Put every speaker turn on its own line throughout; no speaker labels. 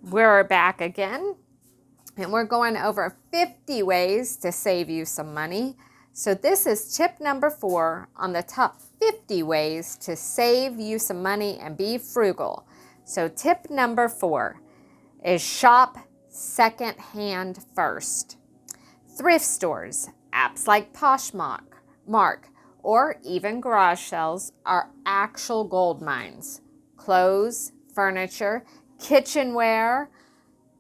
We're back again, and we're going over 50 ways to save you some money. So this is tip number 4 on the top 50 ways to save you some money and be frugal. So tip number 4 is shop secondhand first. Thrift stores, apps like Poshmark, or even garage sales are actual gold mines. Clothes, furniture, kitchenware.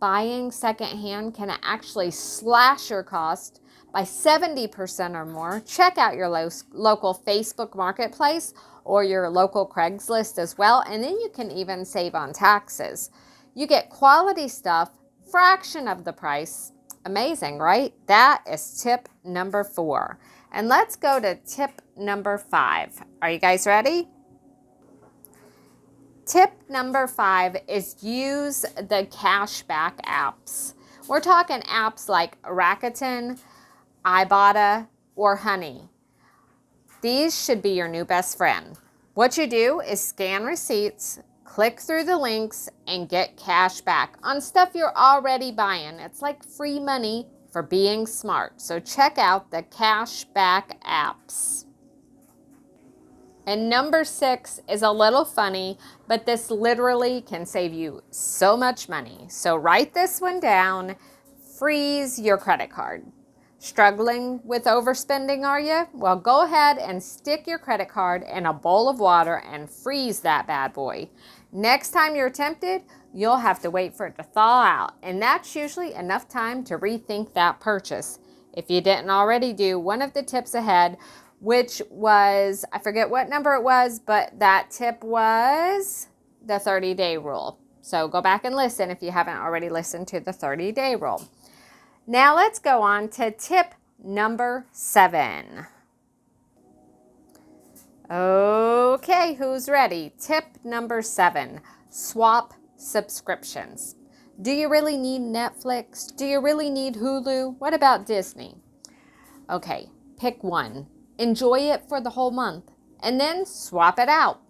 Buying secondhand can actually slash your cost by 70% or more. Check out your local Facebook marketplace or your local Craigslist as well, and then you can even save on taxes. You get quality stuff, fraction of the price. Amazing, right? That is tip number 4. And let's go to tip number 5. Are you guys ready? Tip number 5 is use the cashback apps. We're talking apps like Rakuten, Ibotta, or Honey. These should be your new best friend. What you do is scan receipts, click through the links, and get cash back on stuff you're already buying. It's like free money for being smart. So check out the cashback apps. And number 6 is a little funny, but this literally can save you so much money. So write this one down. Freeze your credit card. Struggling with overspending, are you? Well, go ahead and stick your credit card in a bowl of water and freeze that bad boy. Next time you're tempted, you'll have to wait for it to thaw out. And that's usually enough time to rethink that purchase. If you didn't already do one of the tips ahead, which was, I forget what number it was, but that tip was the 30-day rule. So go back and listen if you haven't already listened to the 30-day rule. Now let's go on to tip number 7. Okay, who's ready? Tip number 7, swap subscriptions. Do you really need Netflix? Do you really need Hulu? What about Disney? Okay, pick one. Enjoy it for the whole month and then swap it out.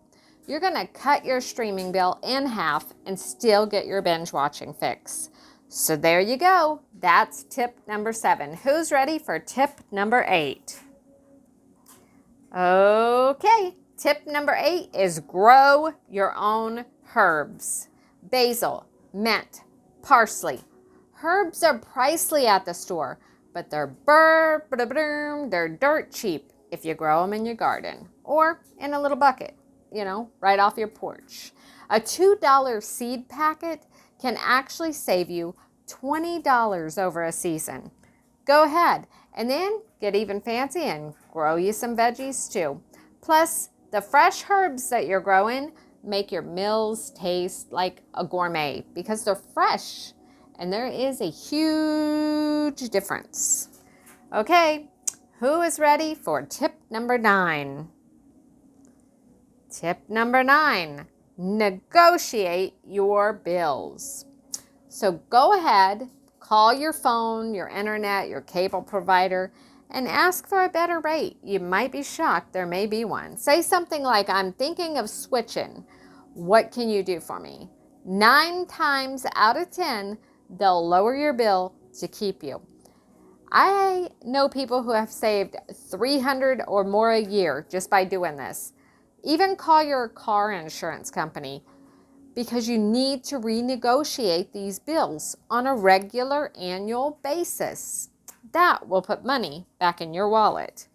You're going to cut your streaming bill in half and still get your binge watching fix. So there you go. That's tip number 7. Who's ready for tip number 8? Okay, tip number 8 is grow your own herbs. Basil, mint, parsley. Herbs are pricey at the store, but they're dirt cheap if you grow them in your garden or in a little bucket, right off your porch. A $2 seed packet can actually save you $20 over a season. Go ahead and then get even fancy and grow you some veggies too. Plus, the fresh herbs that you're growing make your meals taste like a gourmet because they're fresh, and there is a huge difference. Okay, who is ready for tip number 9? Tip number 9, negotiate your bills. So go ahead, call your phone, your internet, your cable provider, and ask for a better rate. You might be shocked, there may be one. Say something like, I'm thinking of switching. What can you do for me? 9 times out of 10, they'll lower your bill to keep you. I know people who have saved $300 or more a year just by doing this. Even call your car insurance company because you need to renegotiate these bills on a regular annual basis. That will put money back in your wallet.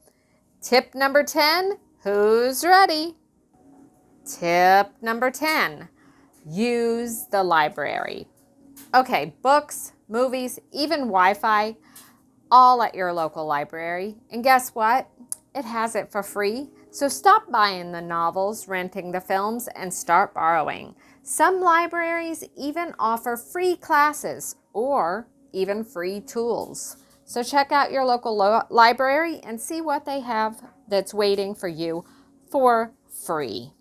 Tip number 10, who's ready? Tip number 10, use the library. Okay, books, movies, even Wi-Fi, all at your local library. And guess what? It has it for free. So stop buying the novels, renting the films, and start borrowing. Some libraries even offer free classes or even free tools. So check out your local library and see what they have that's waiting for you for free.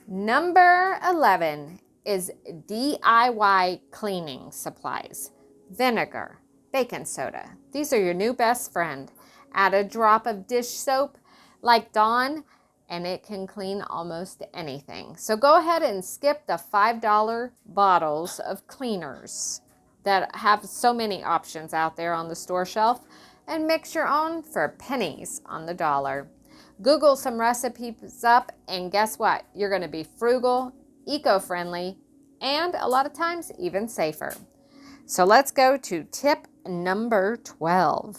Number 11 is DIY cleaning supplies. Vinegar, baking soda. These are your new best friend. Add a drop of dish soap like Dawn and it can clean almost anything. So go ahead and skip the $5 bottles of cleaners that have so many options out there on the store shelf, and mix your own for pennies on the dollar. Google some recipes up, and guess what? You're going to be frugal, eco-friendly, and a lot of times even safer. So let's go to tip number 12.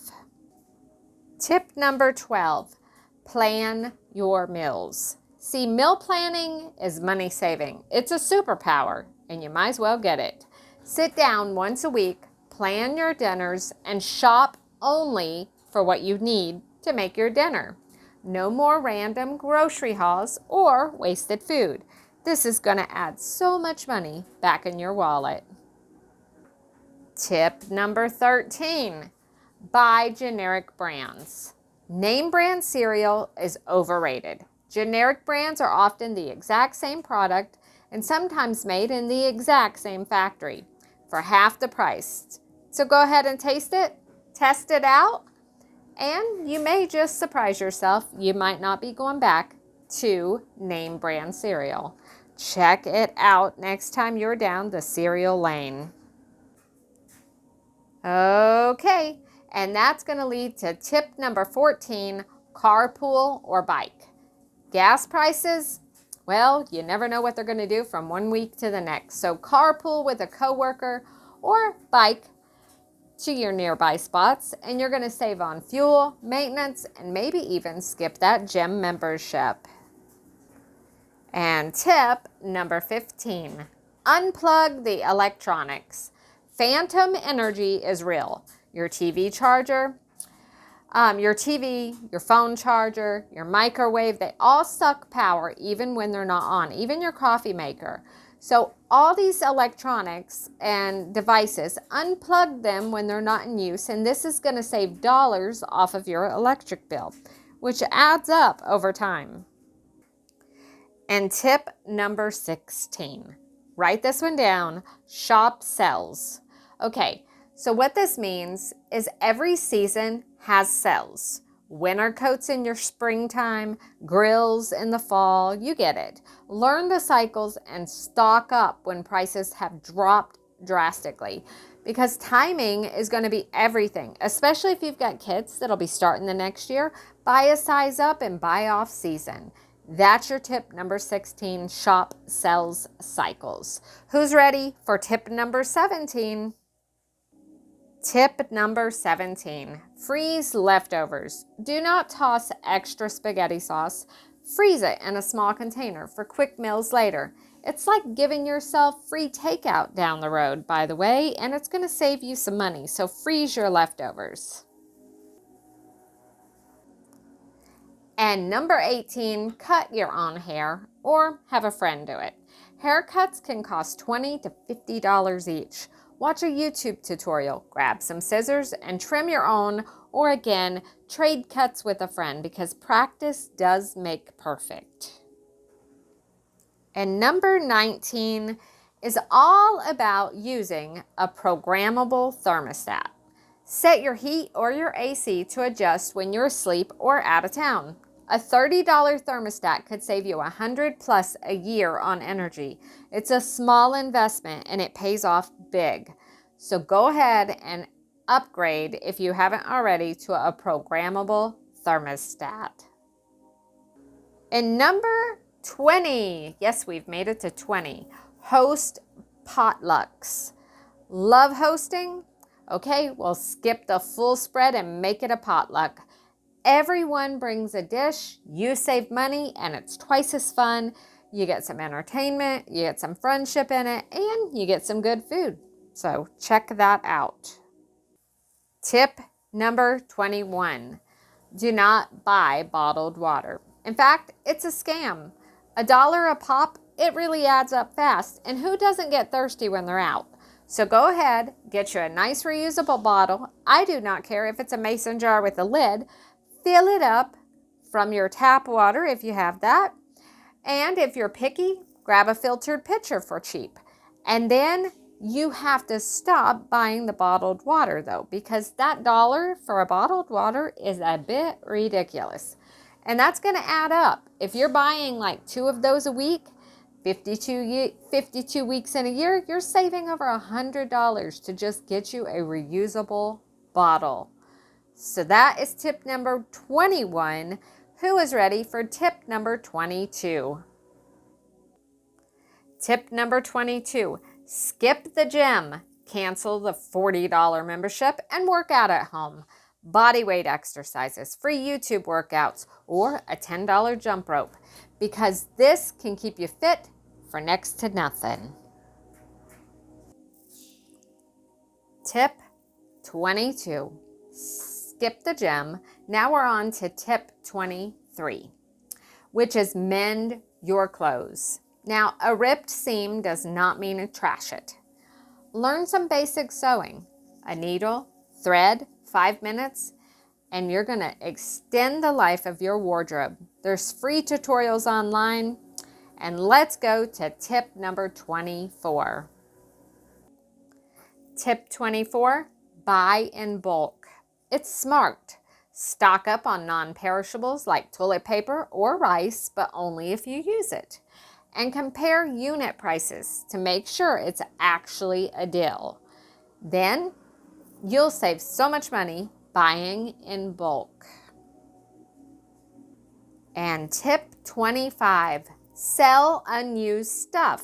Tip number 12, plan your meals. See, meal planning is money saving. It's a superpower, and you might as well get it. Sit down once a week, plan your dinners, and shop only for what you need to make your dinner. No more random grocery hauls or wasted food. This is going to add so much money back in your wallet. Tip number 13, buy generic brands. Name brand cereal is overrated. Generic brands are often the exact same product and sometimes made in the exact same factory for half the price. So go ahead and taste it, test it out, and you may just surprise yourself. You might not be going back to name brand cereal. Check it out next time you're down the cereal lane. Okay, and that's going to lead to tip number 14, carpool or bike. Gas prices, well, you never know what they're going to do from one week to the next. So carpool with a coworker or bike to your nearby spots, and you're going to save on fuel, maintenance, and maybe even skip that gym membership. And tip number 15, unplug the electronics. Phantom energy is real. Your TV charger, your phone charger, your microwave, they all suck power even when they're not on, even your coffee maker. So all these electronics and devices, unplug them when they're not in use, and this is going to save dollars off of your electric bill, which adds up over time. And tip number 16, write this one down, shop sales. Okay, so what this means is every season has sales. Winter coats in your springtime, grills in the fall, you get it. Learn the cycles and stock up when prices have dropped drastically, because timing is going to be everything, especially if you've got kids that'll be starting the next year. Buy a size up and buy off season. That's your tip number 16, shop sales cycles. Who's ready for tip number 17? Tip number 17, freeze leftovers. Do not toss extra spaghetti sauce. Freeze it in a small container for quick meals later. It's like giving yourself free takeout down the road, by the way, and it's going to save you some money. So freeze your leftovers. And number 18, cut your own hair or have a friend do it. Haircuts can cost $20 to $50 each. Watch a YouTube tutorial, grab some scissors, and trim your own, or again, trade cuts with a friend, because practice does make perfect. And number 19 is all about using a programmable thermostat. Set your heat or your AC to adjust when you're asleep or out of town. A $30 thermostat could save you $100+ a year on energy. It's a small investment and it pays off big. So go ahead and upgrade, if you haven't already, to a programmable thermostat. And number 20, yes, we've made it to 20, host potlucks. Love hosting? Okay, well, skip the full spread and make it a potluck. Everyone brings a dish, you save money, and it's twice as fun. You get some entertainment, you get some friendship in it, and you get some good food. So check that out. Tip number 21, do not buy bottled water. In fact, it's a scam. $1 a pop, it really adds up fast. And who doesn't get thirsty when they're out? So go ahead, get you a nice reusable bottle. I do not care if it's a mason jar with a lid. Fill it up from your tap water if you have that. And if you're picky, grab a filtered pitcher for cheap. And then you have to stop buying the bottled water though, because that $1 for a bottled water is a bit ridiculous. And that's going to add up. If you're buying like 2 of those a week, 52 weeks in a year, you're saving over $100 to just get you a reusable bottle. So that is tip number 21. Who is ready for tip number 22? Tip number 22, skip the gym. Cancel the $40 membership and work out at home. Body weight exercises, free YouTube workouts, or a $10 jump rope, because this can keep you fit for next to nothing. Tip 22, skip the gym. Now we're on to tip 23, which is mend your clothes. Now, a ripped seam does not mean to trash it. Learn some basic sewing. A needle, thread, 5 minutes, and you're going to extend the life of your wardrobe. There's free tutorials online. And let's go to tip number 24. Tip 24, buy in bulk. It's smart. Stock up on non-perishables like toilet paper or rice, but only if you use it. And compare unit prices to make sure it's actually a deal. Then you'll save so much money buying in bulk. And tip 25, sell unused stuff.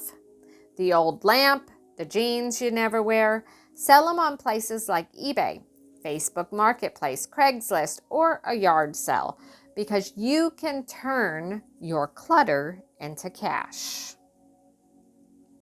The old lamp, the jeans you never wear, sell them on places like eBay, Facebook Marketplace, Craigslist, or a yard sale, because you can turn your clutter into cash.